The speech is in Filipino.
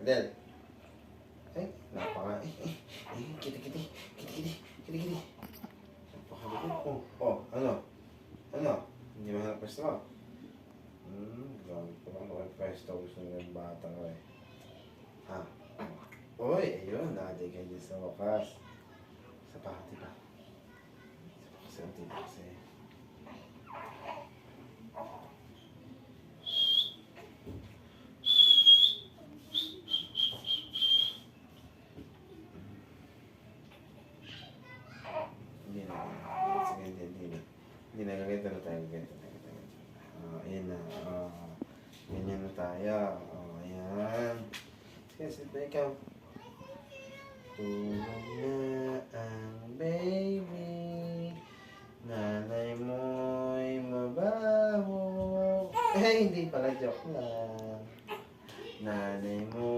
Del. Ay, napaka... Kiti-kiti. Kiti-kiti. Kiti-kiti. Napakalikot. Ano? Ano? Hindi mahanap pwesto mo? Grabe pa lang naman pwesto. Gusto nyo yung bata ko eh. Ha? Uy, ayun. Naaday kayo dyan sa wakas. Sa pati ba? Sa kasi ang tita kasi. Hindi na. Sige, hindi. Hindi na. Ganito na tayo. Ganito na. Ayan na. Ganyan na tayo. Ayan. Sige, sit na ikaw. Tulog na ang baby. Nanay mo'y mabaho. Hindi pala, joke lang. Nanay mo